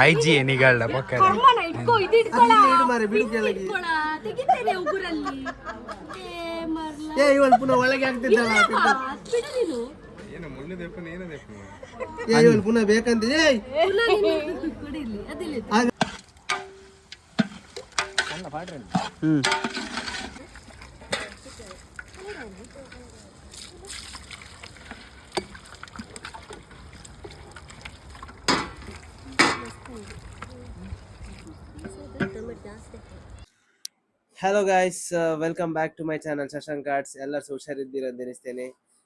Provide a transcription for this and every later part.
IG ನಿಗಳ ಪಕ್ಕ ಪುನಃ ಒಳಗೆ ಆಗ್ತಿದ್ದಲ್ಲ ಪುನಃ ಬೇಕಂತ hello guys, welcome back to my channel Shashank Arts. ಎಲ್ಲರೂ ಹುಷಾರಿದ್ದೀರ ಅಂತ ಎನಿಸ್ತೇನೆ.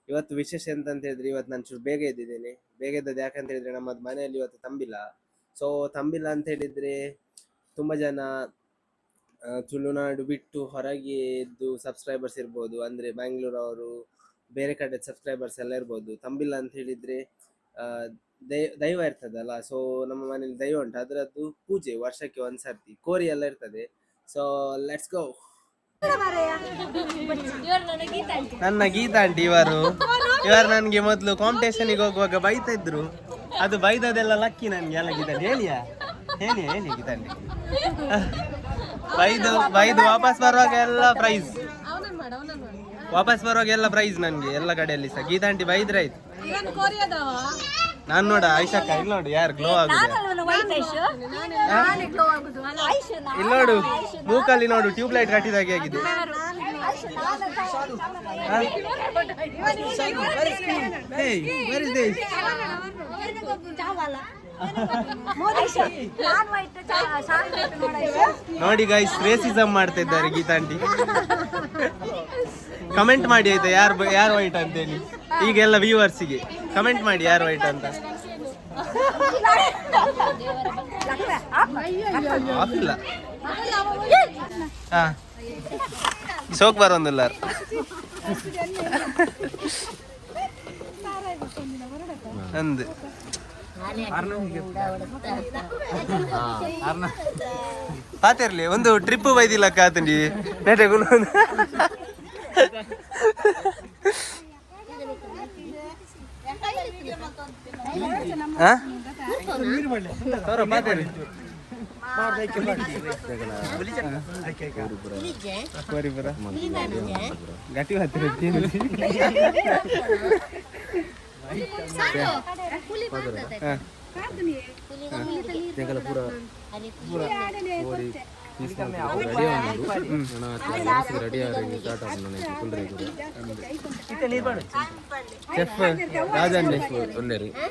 ಇವತ್ತು ವಿಶೇಷ ಎಂತ ಅಂತ ಹೇಳಿದ್ರೆ, ಇವತ್ತು ನಾನು ಚೂರು ಬೇಗ ಎದ್ದಿದ್ದೇನೆ. ಬೇಗ ಎದ್ದದ್ದು ಯಾಕಂತ ಹೇಳಿದ್ರೆ, ನಮ್ಮದು ಮನೆಯಲ್ಲಿ ಇವತ್ತು ತಂಬಿಲ್ಲ. ಸೊ ತಂಬಿಲ್ಲ ಅಂತ ಹೇಳಿದರೆ ತುಂಬ ಜನ ತುಳುನಾಡು ಬಿಟ್ಟು ಹೊರಗೆ ಇದ್ದು ಸಬ್ಸ್ಕ್ರೈಬರ್ಸ್ ಇರ್ಬೋದು, ಅಂದರೆ ಬ್ಯಾಂಗ್ಳೂರವರು, ಬೇರೆ ಕಡೆ ಸಬ್ಸ್ಕ್ರೈಬರ್ಸ್ ಎಲ್ಲ ಇರ್ಬೋದು. ತಂಬಿಲ್ಲ ಅಂತ ಹೇಳಿದರೆ ದೈವ ಇರ್ತದಲ್ಲ. ಸೊ ನಮ್ಮ ಮನೇಲಿ ದೈವ ಉಂಟು, ಅದರದ್ದು ಪೂಜೆ ವರ್ಷಕ್ಕೆ ಒಂದು ಸರ್ತಿ, ಕೋರಿ ಎಲ್ಲ ಇರ್ತದೆ. So let's go. ನನ್ನ ಗೀತಾ ಆಂಟಿ ಇವರು ನನಗೆ ಮೊದಲು ಕಾಂಪಿಟೇಷನ್ಗೆ ಹೋಗುವಾಗ ಬೈತಾ ಇದ್ರು. ಅದು ಬೈದದೆಲ್ಲ ಲಕ್ಕಿ ನನಗೆ. ಎಲ್ಲ ಗೀತಾ ಹೇಳಿಯಾ ಹೇಳಿ ಗೀತಾ ಆಂಟಿ ಬೈದು ವಾಪಸ್ ಬರುವಾಗ ಎಲ್ಲ ಪ್ರೈಸ್, ನನಗೆ ಎಲ್ಲ ಕಡೆಯಲ್ಲಿ ಸಹ ಗೀತಾ ಆಂಟಿ ಬೈದ್ರೆ ಆಯ್ತು. ನಾನು ನೋಡ ಐಶಕ್ಕ ಇಲ್ಲಿ ನೋಡು ಯಾರು ಗ್ಲೋ ಆಗುದು. ಇಲ್ಲಿ ನೋಡು ಮೂಕಲ್ಲಿ ನೋಡು ಟ್ಯೂಬ್ ಲೈಟ್ ಕಟ್ಟಿದಾಗೆ ಆಗಿದೆ. ನೋಡಿ ಗೈಸ್, ರೇಸಿಸಮ್ ಮಾಡ್ತಾ ಇದ್ದಾರೆ ಗೀತಾ ಆಂಟಿ. ಕಮೆಂಟ್ ಮಾಡಿ ಆಯ್ತಾ ಯಾರು ವೈಟ್ ಅಂತೇಳಿ. ಈಗೆಲ್ಲ ವ್ಯೂವರ್ಸಿಗೆ ಕಮೆಂಟ್ ಮಾಡಿ ಯಾರು ವೈಟ್ ಅಂತ. ಆಫಿಲ್ಲ ಹಾ ಸೋಕ್ ಬರೋದಿಲ್ಲ ಅಂದು ಪಾತಿರ್ಲಿ ಒಂದು ಟ್ರಿಪ್ ಬೈದಿಲ್ಲ ಕಾತಂಡಿ ನೆಟೆಗೂ ಗಟ್ಟಿ ಹತ್ತಿರ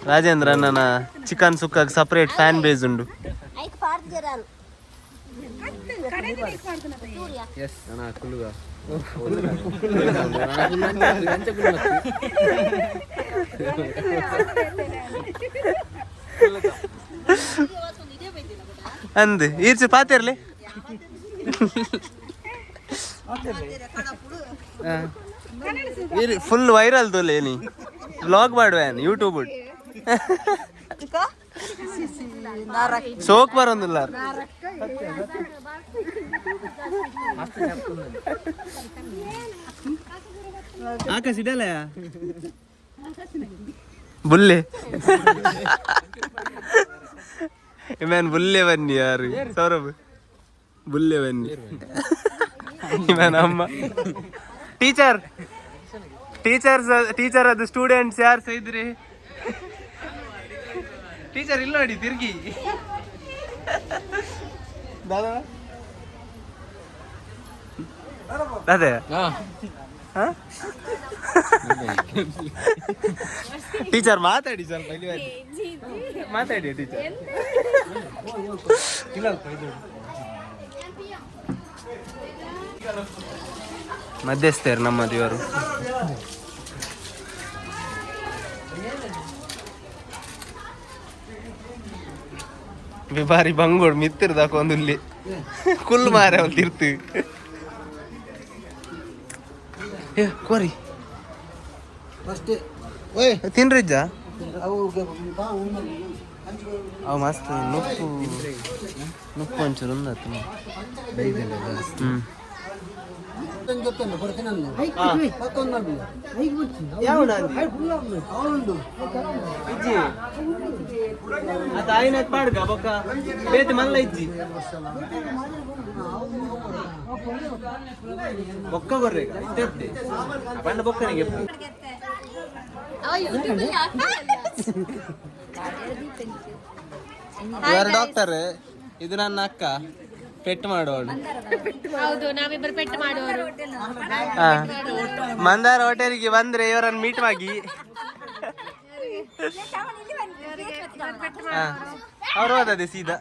ರಾಜೇಂದ್ರ ನನ್ನ ಚಿಕನ್ ಸುಕ್ಕ ಸಪರೇಟ್ ಫ್ಯಾನ್ ಬೇಸ್ ಉಂಡು. ಅಂದ್ ಈರ್ಚು ಪಾತಿರ್ಲಿ ಫುಲ್ ವೈರಲ್ ತೋಲೆ ನೀ ವ್ಲಾಗ್ ಮಾಡುವೇನು ಯೂಟ್ಯೂಬ್ ಸೋಕ್ ಬರೋದಿಲ್ಲ. ಆಕಾಶ ಇಡಲ್ಲ ಬುಲ್ಲೆ ಇಮ್ಯಾನ್ ಬುಲ್ಲೆ ಬನ್ನಿ ಯಾರು ಸೌರಭ್ ಬುಲ್ಲೆ ಬನ್ನಿ ಇಮ್ಯಾನ್ ಅಮ್ಮ ಟೀಚರ್ ಅದು ಸ್ಟೂಡೆಂಟ್ಸ್ ಯಾರು ಸಹ ಇದ್ರಿ ಟೀಚರ್ ಇಲ್ಲ ನೋಡಿ ತಿರ್ಗಿ ಅದೇ ಟೀಚರ್ ಮಾತಾಡಿ ಸ್ವಲ್ಪ ಮಾತಾಡಿ ಟೀಚರ್. ಮಧ್ಯಸ್ಥರು ನಮ್ಮದು ಇವರು. ಬಾರಿ ಬಂಗೋಡ್ ಮಿತ್ತಿರ್ದಾಕ ಒಂದು ಇಲ್ಲಿ ಕುಲ್ ಮಾರೆ ಅವ್ರು ತಿರ್ತು ಕೋರಿ ತಿನ್ರಿಜ್ಜ ಅವು ಮಸ್ತ್ ನುಪ್ಪು ಒಂಚೂರು ಇಜ್ಜಿ ಅದು ಆಯ್ನಾಯ್ತು ಪಾಡ್ಗ ಬೊಕ್ಕ ಬೇತೆ ಮಲ್ಲ ಇಜ್ಜಿ ಬೊಕ್ಕ ಬರ್ರೇಗ ಇಷ್ಟೇ ಬಣ್ಣ ಬೊಕ್ಕನಿಗೆ ಇವರು ಡಾಕ್ಟರ್ ಇದು ನನ್ನ ಅಕ್ಕ ಪೆಟ್ಟು ಮಾಡೋಳು. ಹೌದು, ನಾವಿಬ್ಬರು ಪೆಟ್ಟು ಮಾಡುವವರು. ಮಂದಾರ ಹೋಟೆಲ್ಗೆ ಬಂದ್ರೆ ಇವರನ್ನು ಮೀಟ್ ಆಗಿ ಅವ್ರು ಹೋದದೆ ಸೀದಾ.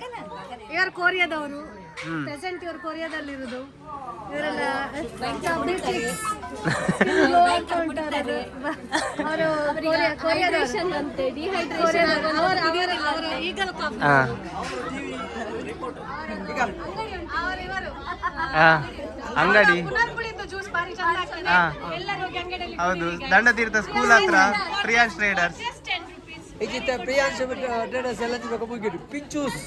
ಇವರು ಕೊರಿಯಾದವರು, ಪ್ರೆಸೆಂಟ್ ಇವರು ಕೊರಿಯಾದಲ್ಲಿರುವುದು. ಇವರೆಲ್ಲ ಅಂಗಡಿ ಹೌದು, ದಂಡತೀರ್ಥ ಸ್ಕೂಲ್ ಹತ್ರ ಪ್ರಿಯಾಂಶ್ ಟ್ರೇಡರ್ಸ್. ಪ್ರಿಯಾಂಶ್ ಟ್ರೇಡರ್ಸ್ ಎಲ್ಲ ಪಿಂಚೂಸ್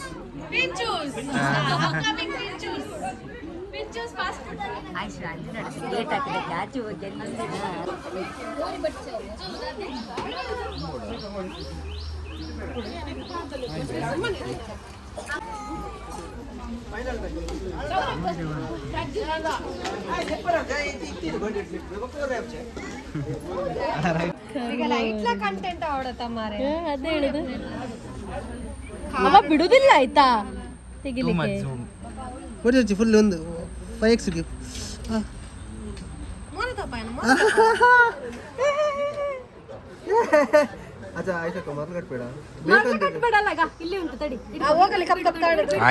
ಕಂಟೆಂಟ್ ಅವಡತ್ತಮ್ಮಾರೆ ಅದೇ ಹೇಳುದು. ಅವ ಬಿಡುದಿಲ್ಲ ಆಯ್ತಾ ತೆಗಿಲಿಕ್ಕೆ ಫುಲ್ ಒಂದು 5x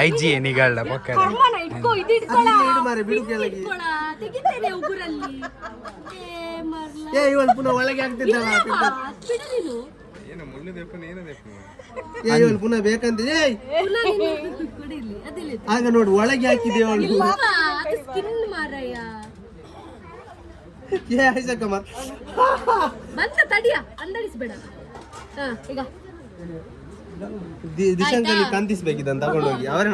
IG ಎನಿಗಳ್ಳ ಪಕ್ಕ ಪುನಃ ಒಳಗೆ ಆಗ್ತಿದ್ದಲ್ಲ ಪುನಃ ಬೇಕಂತ ಆಗ ನೋಡಿ ಒಳಗೆ ಹಾಕಿದೆ ದಿಶಾಂಕಲ್ಲಿ ಕಂತಿಸ್ಬೇಕಿದ್ದಂತ ತಗೊಂಡೋಗಿ ಅವರೇ